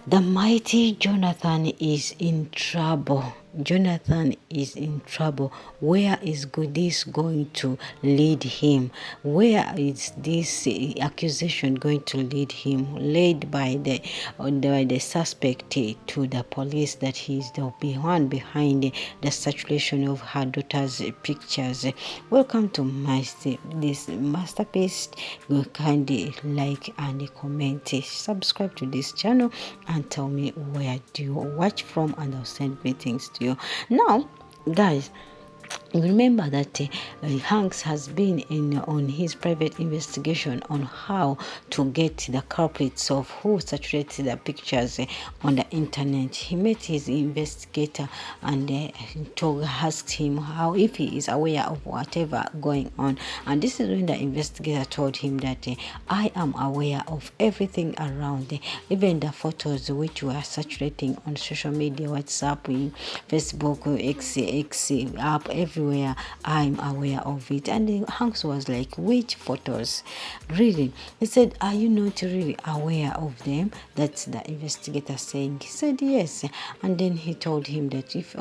The mighty Jonathan is in trouble. Jonathan is in trouble. Where is this going to lead him? Where is this accusation going to lead him? Led by the suspect to the police that he is the one behind the circulation of her daughter's pictures. Welcome to this masterpiece. You kindly like and comment. Subscribe to this channel and tell me where do you watch from, and I'll send greetings to you. Now, guys, remember that Hanks has been on his private investigation on how to get the culprits of who saturated the pictures on the internet. He met his investigator and asked him how, if he is aware of whatever going on. And this is when the investigator told him that I am aware of everything around, even the photos which were saturating on social media, WhatsApp, Facebook, X app, everywhere. I'm aware of it. And Hanks was like, which photos? Really? He said, are you not really aware of them? That's the investigator saying. He said, yes. And then he told him that if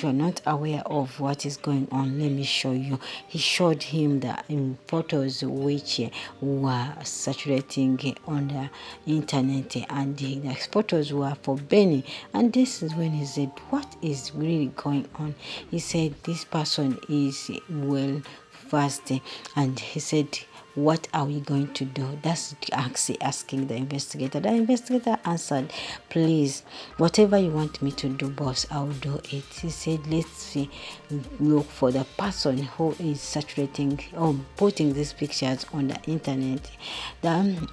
you're not aware of what is going on, let me show you. He showed him the photos which were saturating on the internet, and the photos were for Benny. And this is when he said, what is really going on? He said, this person is well fast, and he said, what are we going to do? That's actually asking the investigator. The investigator answered, please, whatever you want me to do, boss, I'll do it. He said, let's see, look for the person who is saturating or putting these pictures on the internet.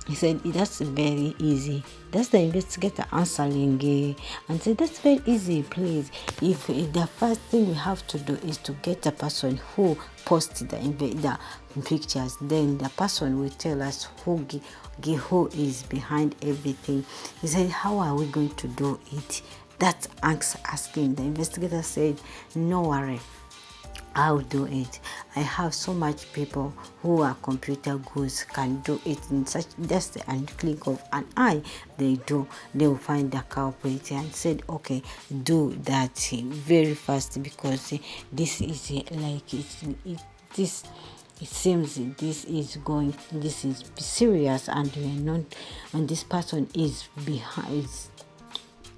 He said, that's very easy. That's the investigator answering and said, that's very easy, please. If the first thing we have to do is to get the person who posted the pictures, then the person will tell us who is behind everything. He said, how are we going to do it? That's asking. The investigator said, no worry, I'll do it. I have so much people who are computer gurus, can do it in such just a click of an eye. They will find the culprit, and said, okay, do that very fast, because this is like it seems this is serious, and we are not, and this person is behind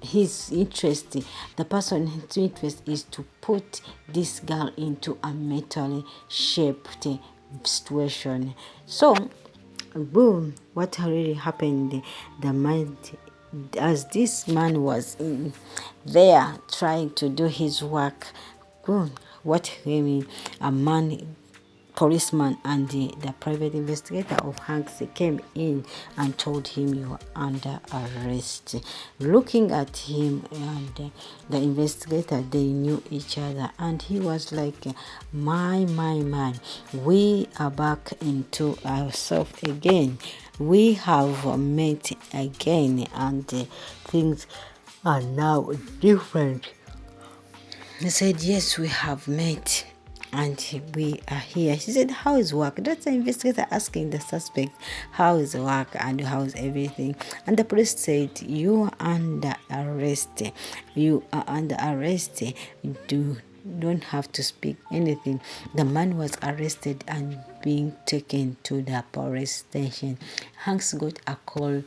his interest. The person's interest is to put this girl into a mentally shaped situation. So boom, what really happened, the mind, as this man was in there trying to do his work, boom, policeman and the private investigator of Hanks came in and told him, you are under arrest. Looking at him and the investigator, they knew each other, and he was like, my, we are back into ourselves again. We have met again, and things are now different. He said, yes, we have met and we are here. She said, how is work? That's the investigator asking the suspect, how is work and how is everything? And the police said, you are under arrest. You are under arrest. Don't have to speak anything. The man was arrested and being taken to the police station. Hanks got a call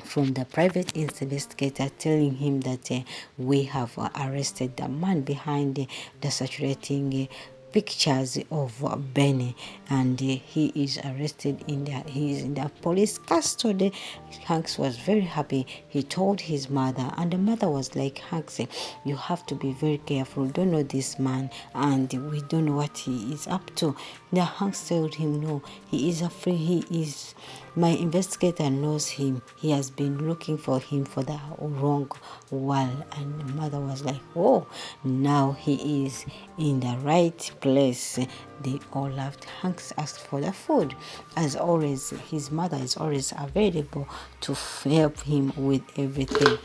from the private investigator telling him that we have arrested the man behind the saturating pictures of Benny, and he is arrested he is in the police custody. Hanks was very happy. He told his mother, and the mother was like, Hanks, you have to be very careful. Don't know this man, and we don't know what he is up to. The Hanks told him, no, he is my investigator knows him. He has been looking for him for the wrong while. And the mother was like, oh, now he is in the right place. They all laughed. Hanks asked for the food. As always, his mother is always available to help him with everything.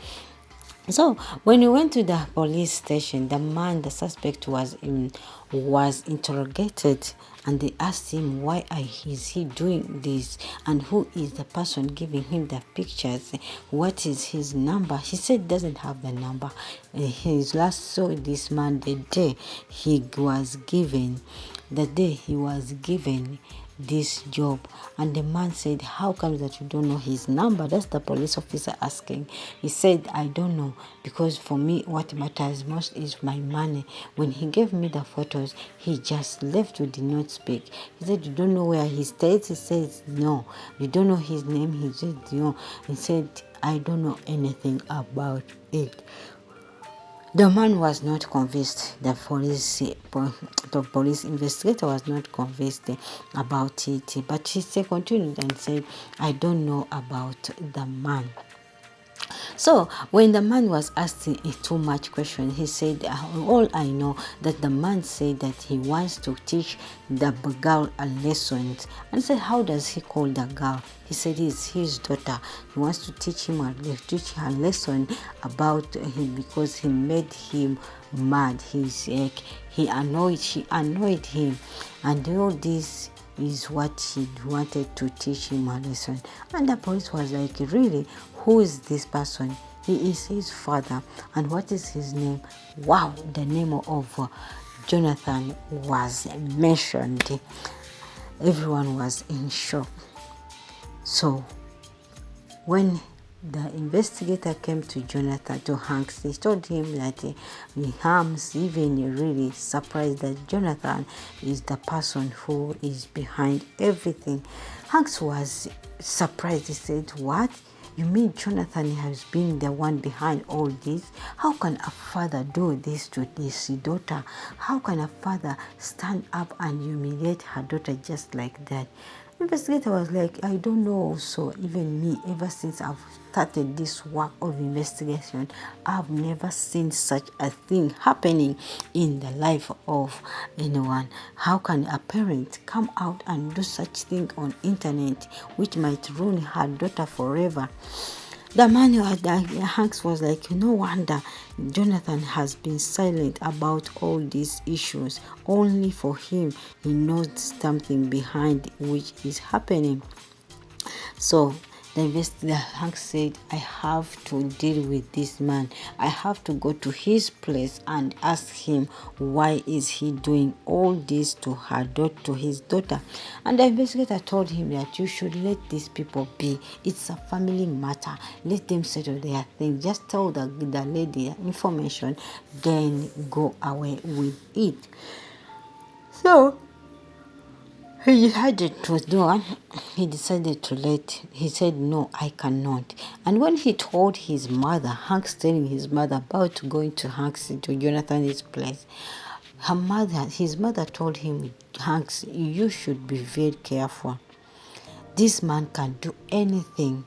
So when he went to the police station, the suspect was interrogated, and they asked him why is he doing this, and who is the person giving him the pictures, what is his number. He said he doesn't have the number. His last saw this man the day he was given this job. And the man said, how come that you don't know his number? That's the police officer asking. He said, I don't know, because for me what matters most is my money. When he gave me the photos, he just left. We did not speak. He said, you don't know where he stays? He says, no. You don't know his name? He said, no. He said, I don't know anything about it. The man was not convinced. The police investigator was not convinced about it, but he continued and said, I don't know about the man. So when the man was asking too much question, he said, all I know that the man said that he wants to teach the girl a lesson. And I said, how does he call the girl? He said it's his daughter. He wants to teach her a lesson about him because he made him mad. She annoyed him, and all this is what she wanted to teach him a lesson. And the police was like, really, who is this person? He is his father. And what is his name? Wow, the name of Jonathan was mentioned. Everyone was in shock. So when the investigator came to Hanks, he told him that Hanks even really surprised that Jonathan is the person who is behind everything. Hanks was surprised. He said, what? You mean Jonathan has been the one behind all this? How can a father do this to his daughter? How can a father stand up and humiliate her daughter just like that? Investigator was like, I don't know. So even me, ever since I've started this work of investigation, I've never seen such a thing happening in the life of anyone. How can a parent come out and do such thing on internet which might ruin her daughter forever? The man Hanks was like, no wonder Jonathan has been silent about all these issues. Only for him, he knows something behind which is happening. So the Hanks said, I have to deal with this man. I have to go to his place and ask him why is he doing all this to his daughter. And the investigator told him that you should let these people be. It's a family matter. Let them settle their thing. Just tell the lady the information, then go away with it. So he decided to do. He decided to let. He said, "No, I cannot." And when he told his mother, Hanks telling his mother about going to Jonathan's place, his mother told him, "Hanks, you should be very careful. This man can do anything,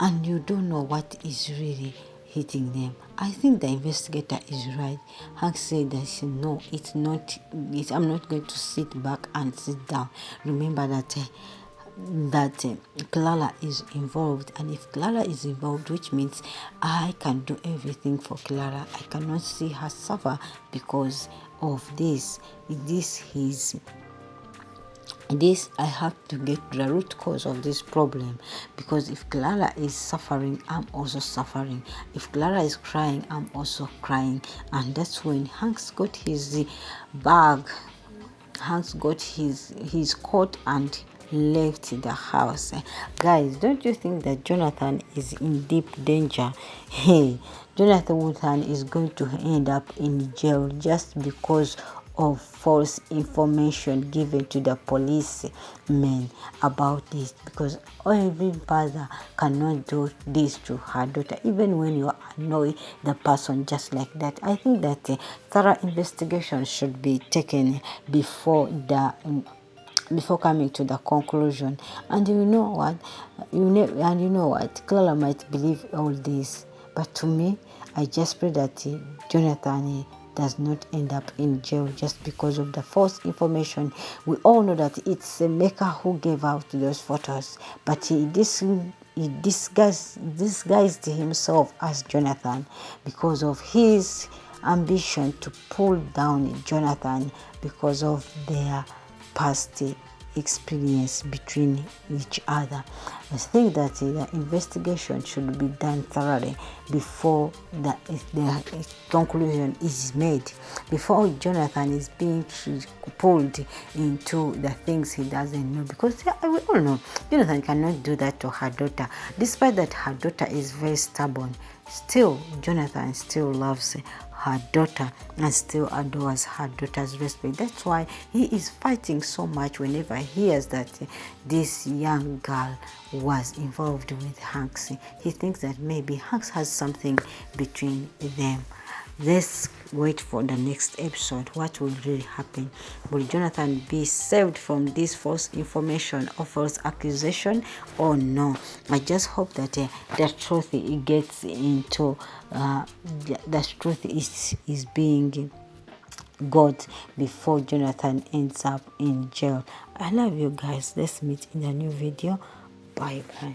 and you don't know what is really hitting them." I think the investigator is right. Hank said that no, it's not. I'm not going to sit back and sit down. Remember that Clara is involved, and if Clara is involved, which means I can do everything for Clara. I cannot see her suffer because of this. I have to get the root cause of this problem, because if Clara is suffering, I'm also suffering. If Clara is crying, I'm also crying. And that's when Hanks got his bag. Hanks got his coat and left the house. Guys, don't you think that Jonathan is in deep danger? Hey, Jonathan is going to end up in jail just because of false information given to the policemen about this, because every father cannot do this to her daughter, even when you annoy the person just like that. I think that thorough investigation should be taken before coming to the conclusion. And you know what, Clara might believe all this, but to me, I just pray that Jonathan does not end up in jail just because of the false information. We all know that it's a maker who gave out those photos, but this he disguised himself as Jonathan because of his ambition to pull down Jonathan because of their past experience between each other. I think that the investigation should be done thoroughly before the conclusion is made, before Jonathan is being pulled into the things he doesn't know, because we all know Jonathan cannot do that to her daughter. Despite that her daughter is very stubborn, still Jonathan still loves her daughter and still adores her daughter's respect. That's why he is fighting so much whenever he hears that this young girl was involved with Hanks. He thinks that maybe Hanks has something between them. Let's wait for the next episode. What will really happen? Will Jonathan be saved from this false information or false accusation or no? I just hope that the truth gets into the truth is being got before Jonathan ends up in jail. I love you guys. Let's meet in a new video. Bye bye.